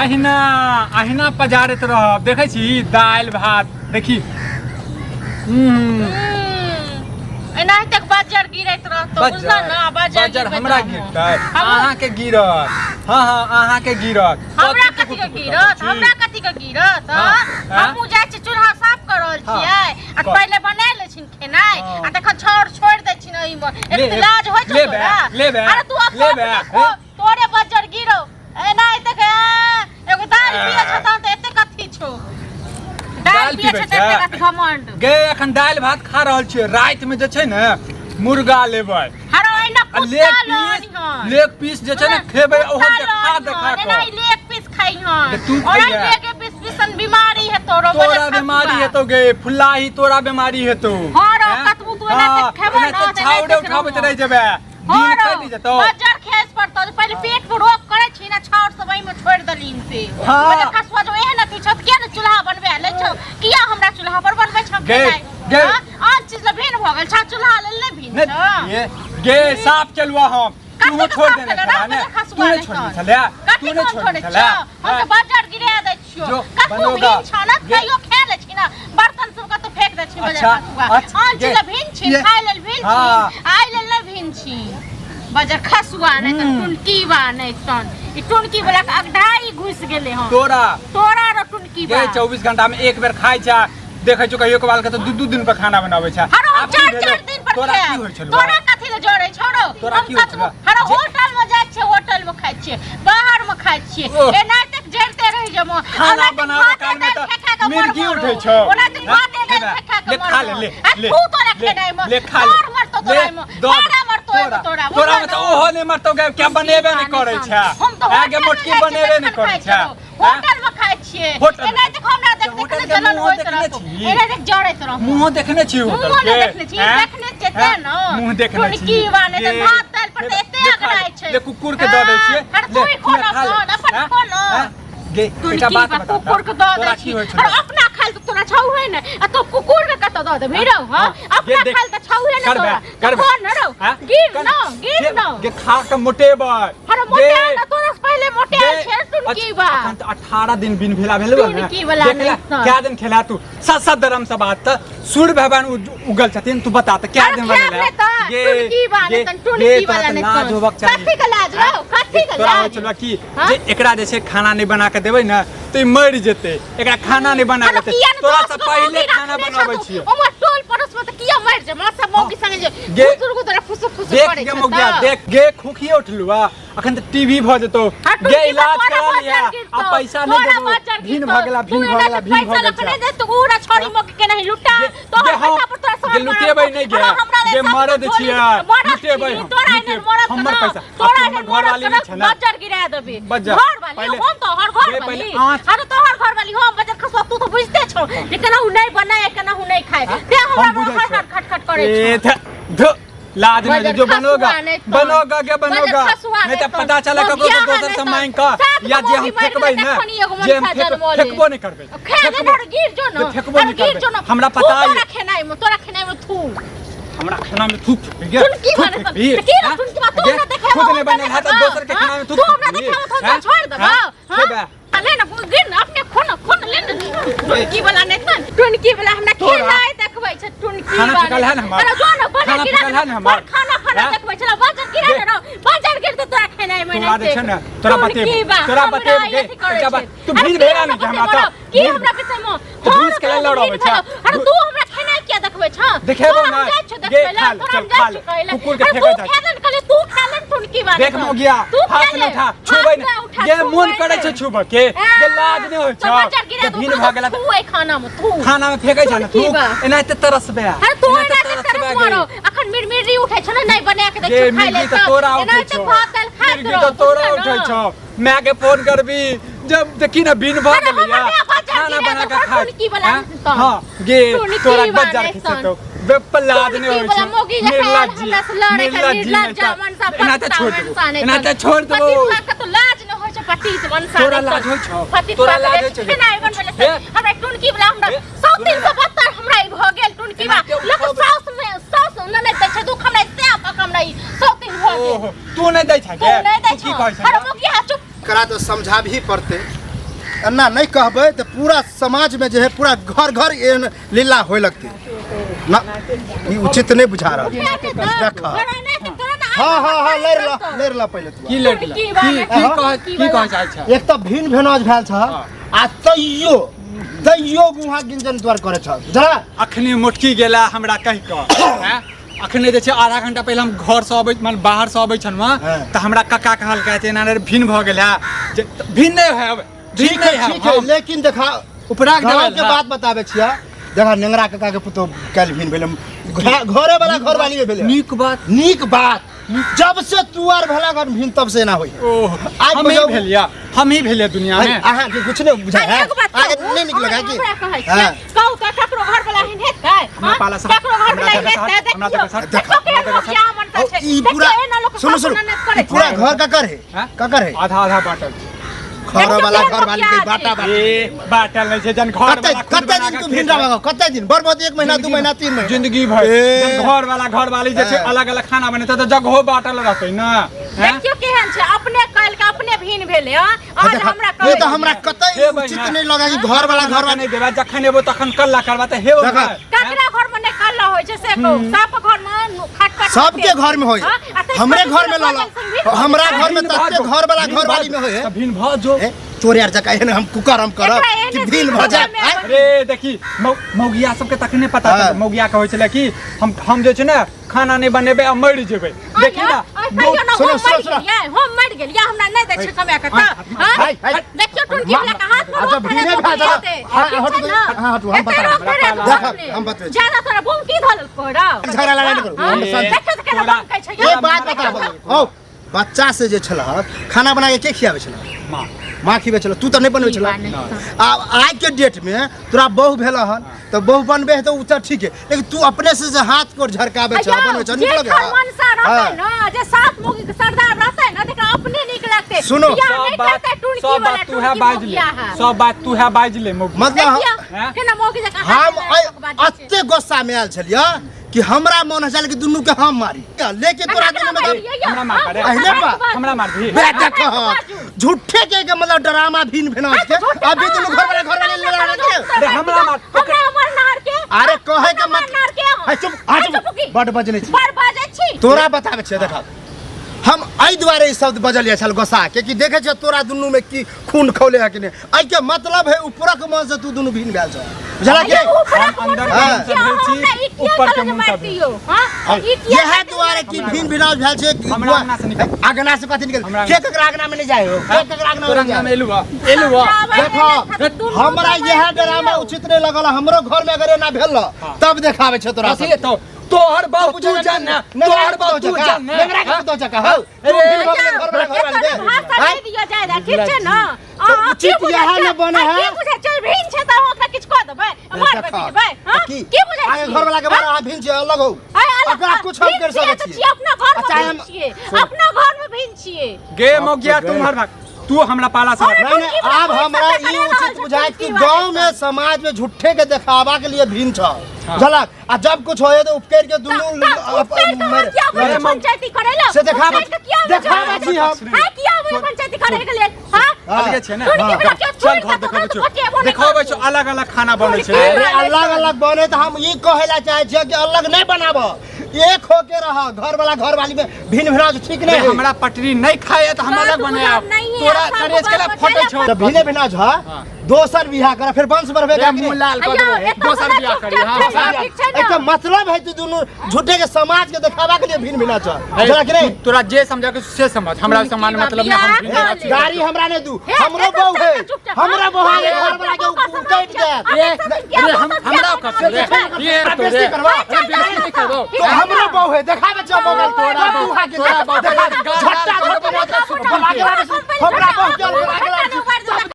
अहिना अहिना पजारत रह देखै छी दाल भात देखी एना तक बाजार गिरत रहतो बुझला ना बाजार हमरा गिरतै अहाँ के गिरत हां हां अहाँ के गिरत हमरा कथि के गिरत हमहु जाय छी चूल्हा साफ करल छियै आ पहिले बना ले छिन खेनाइ आ देख छोड़ दै छिन ओइ में एक लाज होय छै तोरा अरे तू तोरे बाजार गिरो एना तक एगो दाल पिए छता त एते कथि छो दाल पिए छता एते कथि घमंड गे एखन दाल भात खा रहल छियै रात में जे छै ने मुर्गा लेबै हरो एना लेग पीस जे छै ने खेबै ओहो देखा एना लेग पीस खाई हन और लेग पीस पिसन बीमारी है तोरा बीमारी है तो गे फुल्लाही तोरा बीमारी है तो हां कतबू तू एना खेबै ना छाउडे उठाबैत रह जेबै दिन कटि जतो बाजार खेस पड़तो पहले पेट पर रोक करे छी ना छाउर सबई में छोड़ दलीन से पहले कसवा जो एहन अथि छत के ना चूल्हा बनबे ले छ किया हमरा चूल्हा पर बनबै छ गे आज चीज ल भेन भ गेल छ चूल्हा ले भेन छ गे साफ चलुआ हम तू छोड़ देने छला ने तू नहीं छोड़ छला तू नहीं छोड़ छला हम तो बाजार गिरा दै छियो कतू भेन छ ना कहियो खा ले छी ना बर्तन सब का तो फेंक दै छी बाजार कसवा आज चीज ल भेन छी खाइ लेल भेन छी आइ लेल न भेन छी बाजार खसुआ नहीं तो टुनकी बा नहीं तन ई टुनकी वाला अगढ़ाई घुस गेले हम तोरा र टुनकी बा 24 घंटा में एक बेर खाइ छ देखै छु कहियो कबाल के तो दू दिन पर खाना बनाबै छ चार दिन पर तोरा की होय छलो तोरा कथि ले जोड़ै छोड़ो तोरा की होय छलो हरो होटल में जाय छै होटल में खाइ छै बाहर में खाइ छै एना तक जड़ते रहि जमो खाना बनावे काल में तो मिर्गी उठै छ ओना तक भात दे फेंका के खा ले तू तोरा खेनाइ में ले खा ले मर तो तोरा में मारा मर तो तोरा में तो ओहो ने मरतो गे क्या बनेबे नहीं करै छ आगे मोटकी बनेबे नहीं करै छ होटल में खाइ छियै एना तक हमरा देख जलन होइत रहतो एना तक जड़ैत रह मुंह देखने छी होटल के देखने छी देखने छते न मुंह देखने छी की बाने त भात दाल पर एते अगराय छै ले कुकुर के द दै छियै तू खोलो अपन खोलो गे बेटा बात बता कुकुर के द दै छी और अपना खाल त तोरा छौ है न आ तो कुकुर के कत द दे भीरौ हां अपना खाल त छौ है न तोरा कोन न रौ गिर न गे खा के मोटेबै अरे मोटे त तोरा से पहले मोटे छै टुनकी बा 18 दिन बिन भेला भेलौ न क्या दिन खेला तू सत धर्म से बात त सूर्य भगवान उगल छथिन तू बता त क्या दिन बनला गे टुनकी बा न टुनकी वाला न कथि के लाज रौ कथि के तोरा हो चलवा की जे एकरा जे छै खाना नहीं बना के देबै न तो मर जेते एकरा खाना नहीं बना लेते तोरा से पहले खाना बनाबै छी ओमा टोल पड़ोस में त किया मर जे मासा मौगी संगे जे बुजुर्ग तोरा फुसुक करे देख मौगिया देख गे खुखिए उठलुआ अखन त टीवी भ जेतो गे इलाज करा लिया आ पैसा नहीं देबो भीन भागला दे तू उड़ा छोड़ी मौगी के नहीं लुटा तो पैसा पर तोरा सब लुटेबै नहीं गे गे मरद छियै लुटेबै हमर पैसा तोरा घर वाली नहीं छ ना बाजार गिरा देबे घर वाली हम तो हर घर वाली अरे तो हर घर वाली हम बाजार खसवा तू तो बुझते छौ लेकिन हु नहीं बनाए केना हु नहीं खाए ते हमरा खटखट करे छ लाज नहीं जो बनोगा के बनोगा नहीं तो पता चला ककरो दोसर से मांग का या जे हम फेकबै ना जे हम फेकबो नहीं करबै गिर जो न फेकबो नहीं करबै हमरा पता है तोरा खेनाइ में थू हमरा खाना में थूक गे टुनकी माने टुनकी बात तू ना देखे खुद ने बने हाथ दोसर के खाना में थूक तू हमरा देखे तो छोड़ दबा हां ले ना गिर ना अपने खोन ले टुनकी वाला नहीं था टुनकी वाला हमरा खेलाय देखबै छ टुनकी वाला खाना फेकल है ना अरे जो ना बाजार गिरा खाना देखबै छ बाजार गिरा ना बाजार गिर तो तोरा खेनाइ में नहीं छै ना तोरा बते गे तू भीड़ भेला नहीं हमरा त की हमरा विषय में तू भीड़ के लड़ाबै छ अरे तू हमरा खेनाइ क्या देखबै छ देखेबो ना गे खा कुकुर के फेकै छ तू खेलन टुनकी वाला देख मोगिया हाथ न उठा छुबै ना गे मन करे छ छुब के गे लाज नहीं होय छ गे भीड़ भागला तू ए खाना में फेकै छ ना तू एनाते तरसबे अरे तू एनाते तरसबे अखन मिरमिरी उठै छ ना नहीं बना के देख खाइ ले एनाते भात दाल खाइत रह तो तोरा उठै छ मैं के फोन करबी जब देखी ना बिन भाग लिया खाना बना के खा हां गे तोरा बाजार खिसे तो बेपलाद नहीं होय छ निर्लज्ज एनाते छोड़ दो तो लाज न होय छ पति वंशा तोरा लाज होय छ तोरा लाज होय छ नहीं बनबे हमरा टुनकी वाला हमरा 172 हमरा भ गेल टुनकी बा लोग साउस न नहीं दै छ दुख हमरा से आप हमरा 103 भ गेल तू नहीं दै छ गे तू की कहै छ अरे मोगी हाथ चुप करा तो समझा भी पड़ते अन्ना नहीं कहबे तो पूरा समाज में जो है पूरा घर घर एहन लीला होए लगती ना ई उचित नहीं बुझा रहा देखा हाँ ले ला पहले तू की लेट ला की कह चाहे छ एक तो भिन भेनाज भेल छ आ तैयो गुहा गिंजन द्वार करे छ जरा अखनी मोटकी गेला हमरा कहि क हैं अखने जे छै आधा घंटा पहले हम घर से अबै मान बाहर से अबै छन त हमरा कक्का कहल कहते एना रे भिन भ गेल है भिन नहीं है अब ठीक है लेकिन देखा उपराग के बात बताबे छिया देखा नेंगरा कक्का के पुतो काल भिन भेल घरे वाला घर वाली में भेल नीक बात जब से तुआर भला घर भिन तब से ना होई आज हम ही भेलिया दुनिया में आहा के कुछ नहीं बुझा है आगे नहीं निकल लगा कि हां कहू त ककरो घर वाला हिन हेतै हमरा पाला से ककरो घर वाला हेतै हमरा देखो ई पूरा सुनो पूरा घर का कर है आधा बाटल घर वाली के बाटा बाटल नहीं छै जन घर वाला कते दिन तू भिन रहबो कते दिन बर्बाद 1 महीना 2 महीना 3 महीना जिंदगी भर घर वाली जे छै अलग अलग खाना बने त जगहो बाटल रहतै ना देखियो केहन छै अपने काल का अपने भिन भेले आज हमरा कह ये तो हमरा कतई उचित नहीं लगा कि घर वाला नहीं देबा जखन एबो तखन कल्ला करबा त हेबो ककरा घर में नहीं कल्ला होय छै से को सब घर में खटखट सबके घर में होय हमरे घर में लाला हमरा घर में तते घर वाली में होय भिन भ जो चोर यार जका एहन हम कुकरम करब कि भिन भ जाए अरे देखी मौगिया सबके तखने पता चल मौगिया कहै छले कि हम जे छै ना खाना नहीं बनेबे आ मर जेबे देखी ना सुनो हम मर गेलिया हमरा नहीं दै छै कमे कता हां देखियो टुनकी वाला का हाथ में अच्छा भिने भा जा हां हम बता हम बता ज्यादा तोरा बम की धल कोरा झगड़ा लड़ाई करू हम देखियो त केना बम कहै छै ये बात बता हो बच्चा से जे छला खाना बना के के खियावे छला माँ खियावे छला तू तो नहीं बनवे छला आज के डेट में तोरा बहु भेला हन तो बहु बनबे है तो उ ठीक है लेकिन तू अपने से हाथ को झरकावे छ बनवे छ निकल गया मन सा रहता ना जे सात मुगी के सरदार रहता है ना देखा अपने निक लगते सुनो सब बात तू है बाज ले सब बात तू है बाज ले मतलब केना मोगी जका हम अत्ते गुस्सा में आयल छलिया कि हमरा मन हसल कि दुन्नु के हम मारी लेके तोरा दुन्नु में हमरा मार करे हमरा मार भी बेटा झूठे के मतलब ड्रामा भिन भेनाज के अभी दुन्नु घर वाले अरे हमरा मार नार के अरे कहे के मत चुप बड़ बजने छी बड़ बाजे छी तोरा बताबे छ देखा हम आई द्वारे ई शब्द बजलिया छल गोसा के कि देखे छ तोरा दुन्नु में की खून खौले है कि नहीं आई के मतलब है ऊपरक मन से तू दुन्नु भिन भेल छ बुझला के अंदर से भेल छी ऊपर के मुंह से हां यह द्वारे की भिन भेनाज भेल छ हमरा आगना से निकल आगना से कथि निकल के ककरा आगना में नहीं जाए हो के ककरा आगना में एलुआ देखो हमरा यह ड्रामा उचित नहीं लगल हमरो घर में अगर ना भेल तब देखावे छ तोरा तो तोहर बाप तू जान तोहर बाप तू जान नेंगरा के तो चका हो घर वाले दे हां दिया जाए ठीक छै ना उचित यह न बने है की बुझे छै भिन छै त ओकरा किछ क देबै मार देबै हां की बुझे आगे घर वाला के बारे भिन छै अलग हो ओकरा कुछ हम कर सकै छी अपना घर में छिए अपना घर में भिन छिए गे मोगिया तुम्हार भाग तू हमरा पाला से नहीं अब हमरा ई उचित बुझाय कि गांव में समाज में झूठे के दिखावा के लिए भिन छ झलक आ जब कुछ होए तो उपकेर के दुनु पंचायती करेला से दिखावा छी हम हां किया वो पंचायती करे के लिए हां अलगे छै ना चल घर देखाबै छ अलग अलग खाना बनै छै अलग अलग बने तो हम ई कहेला चाहे छी कि अलग नहीं बनाबो एक होके रहा घर वाली में भिन भेनाज ठीक नहीं हमरा पटरी नहीं खाए तो हम अलग बनाए तोरा करेज के फटे छ तो भिने भेनाज है दोसर बियाह कर फिर वंश बढ़बे का मुंह लाल कर दे दोसर बियाह करी हां एक मतलब है तू दोनों झूठे के समाज के दिखावा के लिए भिन भेनाज जरा कि नहीं तोरा जे समझा के से समझ हमरा समान मतलब में हम भिन गाड़ी हमरा ने दू हमरो बहू है हमरा बहू है घर वाला के उकट दे ये हमरा कर ये बेइज्जती करवा बेइज्जती करबो तो हमरो बहू है दिखावे छ बगल तोरा बहू के तोरा बहू झट्टा झट्टा हमरा बहू के